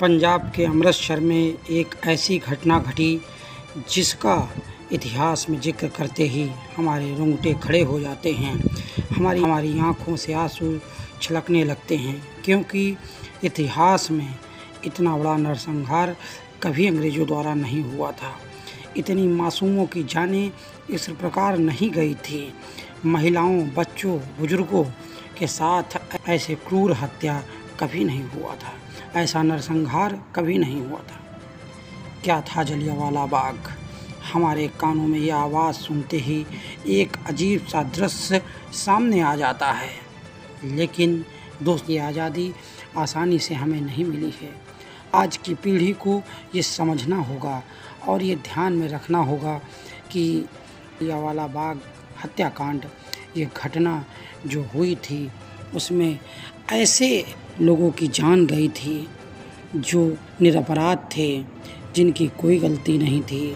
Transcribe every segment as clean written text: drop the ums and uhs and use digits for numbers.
पंजाब के अमृतसर में एक ऐसी घटना घटी जिसका इतिहास में जिक्र करते ही हमारे रोंगटे खड़े हो जाते हैं। हमारी आँखों से आंसू छलकने लगते हैं, क्योंकि इतिहास में इतना बड़ा नरसंहार कभी अंग्रेज़ों द्वारा नहीं हुआ था। इतनी मासूमों की जानें इस प्रकार नहीं गई थी। महिलाओं, बच्चों, बुजुर्गों के साथ ऐसे क्रूर हत्या कभी नहीं हुआ था। ऐसा नरसंहार कभी नहीं हुआ था। क्या था जलियांवाला बाग? हमारे कानों में यह आवाज़ सुनते ही एक अजीब सा दृश्य सामने आ जाता है। लेकिन दोस्त, ये आज़ादी आसानी से हमें नहीं मिली है। आज की पीढ़ी को ये समझना होगा और ये ध्यान में रखना होगा कि जलियांवाला बाग हत्याकांड, ये घटना जो हुई थी, उसमें ऐसे लोगों की जान गई थी जो निरपराध थे, जिनकी कोई गलती नहीं थी,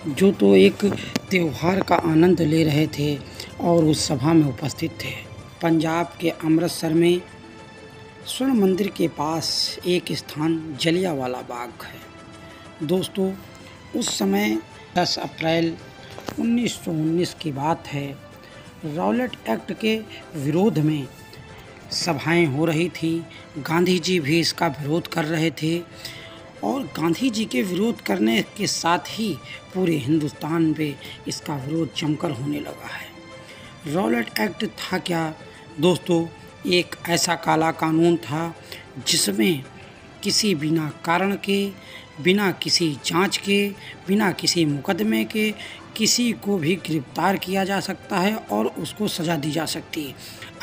जो तो एक त्योहार का आनंद ले रहे थे और उस सभा में उपस्थित थे। पंजाब के अमृतसर में स्वर्ण मंदिर के पास एक स्थान जलियांवाला बाग है। दोस्तों, उस समय 10 अप्रैल 1919 की बात है। रॉलेट एक्ट के विरोध में सभाएं हो रही थी। गांधी जी भी इसका विरोध कर रहे थे और गांधी जी के विरोध करने के साथ ही पूरे हिंदुस्तान में इसका विरोध जमकर होने लगा है। रॉलेट एक्ट था क्या दोस्तों? एक ऐसा काला कानून था जिसमें किसी बिना कारण के, बिना किसी जांच के, बिना किसी मुकदमे के किसी को भी गिरफ्तार किया जा सकता है और उसको सज़ा दी जा सकती है।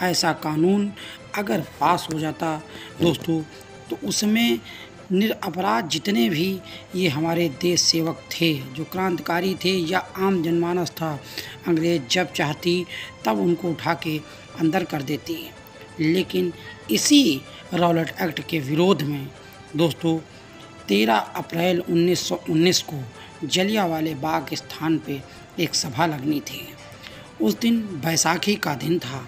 ऐसा कानून अगर पास हो जाता दोस्तों, तो उसमें निरपराध जितने भी ये हमारे देश सेवक थे, जो क्रांतिकारी थे या आम जनमानस था, अंग्रेज़ जब चाहती तब उनको उठा के अंदर कर देती। लेकिन इसी रॉलेट एक्ट के विरोध में दोस्तों 13 अप्रैल 1919 को जलियांवाले बाग स्थान पे एक सभा लगनी थी। उस दिन बैसाखी का दिन था।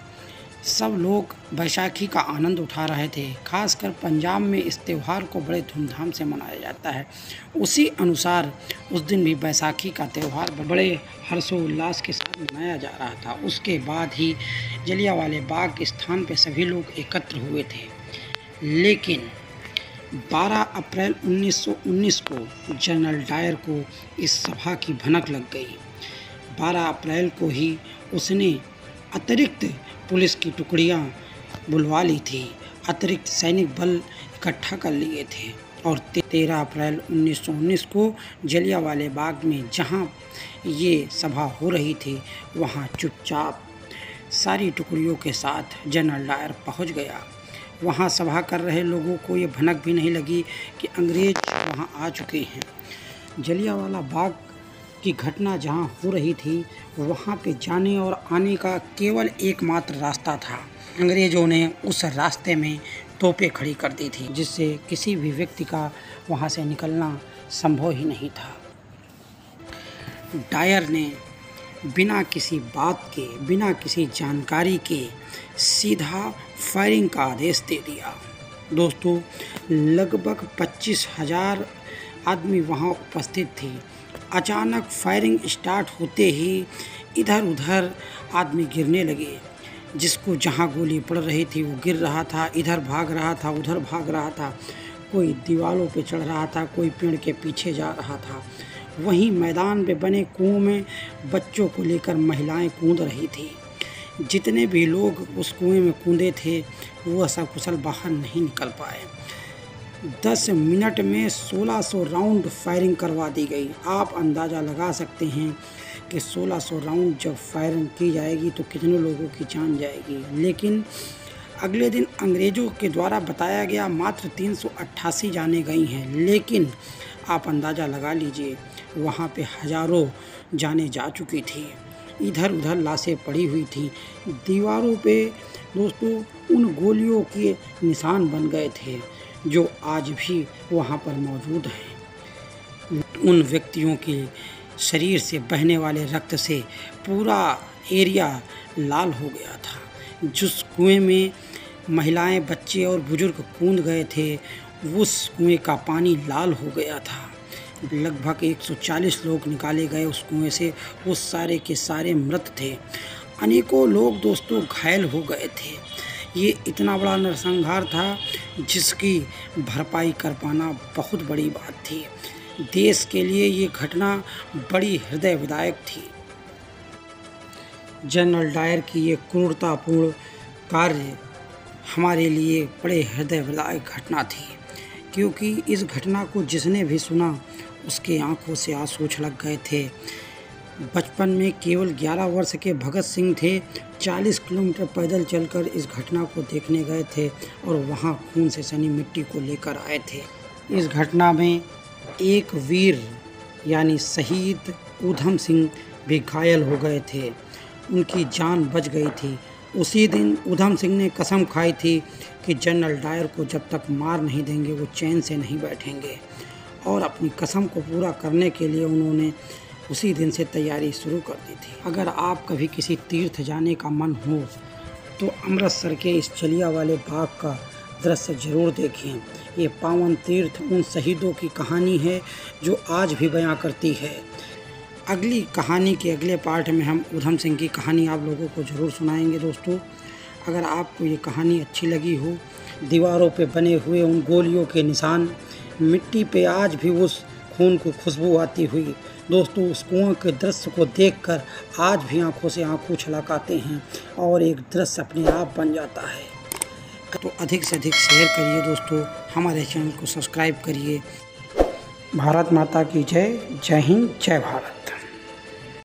सब लोग बैसाखी का आनंद उठा रहे थे। खासकर पंजाब में इस त्यौहार को बड़े धूमधाम से मनाया जाता है। उसी अनुसार उस दिन भी बैसाखी का त्यौहार बड़े हर्षोल्लास के साथ मनाया जा रहा था। उसके बाद ही जलियांवाले बाग स्थान पे सभी लोग एकत्र हुए थे। लेकिन 12 अप्रैल 1919 को जनरल डायर को इस सभा की भनक लग गई। 12 अप्रैल को ही उसने अतिरिक्त पुलिस की टुकड़ियां बुलवा ली थी, अतिरिक्त सैनिक बल इकट्ठा कर लिए थे और 13 अप्रैल 1919 को जलियांवाले बाग में जहां ये सभा हो रही थी, वहां चुपचाप सारी टुकड़ियों के साथ जनरल डायर पहुंच गया। वहाँ सभा कर रहे लोगों को ये भनक भी नहीं लगी कि अंग्रेज वहाँ आ चुके हैं। जलियांवाला बाग की घटना जहाँ हो रही थी, वहाँ पे जाने और आने का केवल एकमात्र रास्ता था। अंग्रेज़ों ने उस रास्ते में तोपें खड़ी कर दी थी, जिससे किसी भी व्यक्ति का वहाँ से निकलना संभव ही नहीं था। डायर ने बिना किसी बात के, बिना किसी जानकारी के सीधा फायरिंग का आदेश दे दिया। दोस्तों, लगभग 25,000 आदमी वहां उपस्थित थे। अचानक फायरिंग स्टार्ट होते ही इधर उधर आदमी गिरने लगे। जिसको जहां गोली पड़ रही थी वो गिर रहा था, इधर भाग रहा था, उधर भाग रहा था। कोई दीवारों पे चढ़ रहा था, कोई पेड़ के पीछे जा रहा था। वहीं मैदान पे बने कुओं में बच्चों को लेकर महिलाएं कूद रही थी। जितने भी लोग उस कुएं में कूदे थे, वो सकुशल बाहर नहीं निकल पाए। 10 मिनट में 1600 राउंड फायरिंग करवा दी गई। आप अंदाज़ा लगा सकते हैं कि 1600 राउंड जब फायरिंग की जाएगी तो कितने लोगों की जान जाएगी। लेकिन अगले दिन अंग्रेज़ों के द्वारा बताया गया मात्र 388 जानें गई हैं। लेकिन आप अंदाज़ा लगा लीजिए, वहाँ पे हज़ारों जानें जा चुकी थी। इधर उधर लाशें पड़ी हुई थी। दीवारों पे दोस्तों उन गोलियों के निशान बन गए थे जो आज भी वहाँ पर मौजूद हैं। उन व्यक्तियों के शरीर से बहने वाले रक्त से पूरा एरिया लाल हो गया था। जिस कुएं में महिलाएं, बच्चे और बुजुर्ग कूद गए थे, उस कुएं का पानी लाल हो गया था। लगभग 140 लोग निकाले गए उस कुएं से। वो सारे के सारे मृत थे। अनेकों लोग दोस्तों घायल हो गए थे। ये इतना बड़ा नरसंहार था जिसकी भरपाई कर पाना बहुत बड़ी बात थी। देश के लिए ये घटना बड़ी हृदय विदारक थी। जनरल डायर की ये क्रूरतापूर्ण कार्य हमारे लिए बड़े हृदय विदारक घटना थी, क्योंकि इस घटना को जिसने भी सुना उसके आंखों से आंसू छलक गए थे। बचपन में केवल 11 वर्ष के भगत सिंह थे। 40 किलोमीटर पैदल चलकर इस घटना को देखने गए थे और वहां खून से सनी मिट्टी को लेकर आए थे। इस घटना में एक वीर यानी शहीद ऊधम सिंह भी घायल हो गए थे। उनकी जान बच गई थी। उसी दिन ऊधम सिंह ने कसम खाई थी कि जनरल डायर को जब तक मार नहीं देंगे वो चैन से नहीं बैठेंगे, और अपनी कसम को पूरा करने के लिए उन्होंने उसी दिन से तैयारी शुरू कर दी थी। अगर आप कभी किसी तीर्थ जाने का मन हो तो अमृतसर के इस जलियांवाला बाग का दृश्य जरूर देखें। ये पावन तीर्थ उन शहीदों की कहानी है जो आज भी बयां करती है। अगली कहानी के अगले पार्ट में हम ऊधम सिंह की कहानी आप लोगों को ज़रूर सुनाएंगे। दोस्तों, अगर आपको ये कहानी अच्छी लगी हो, दीवारों पे बने हुए उन गोलियों के निशान, मिट्टी पे आज भी उस खून को खुशबू आती हुई, दोस्तों उस कुआं के दृश्य को देखकर आज भी आंखों से आंसू छलक आते हैं और एक दृश्य अपने आप बन जाता है। तो अधिक से अधिक शेयर करिए दोस्तों, हमारे चैनल को सब्सक्राइब करिए। भारत माता की जय। जय हिंद, जय भारत।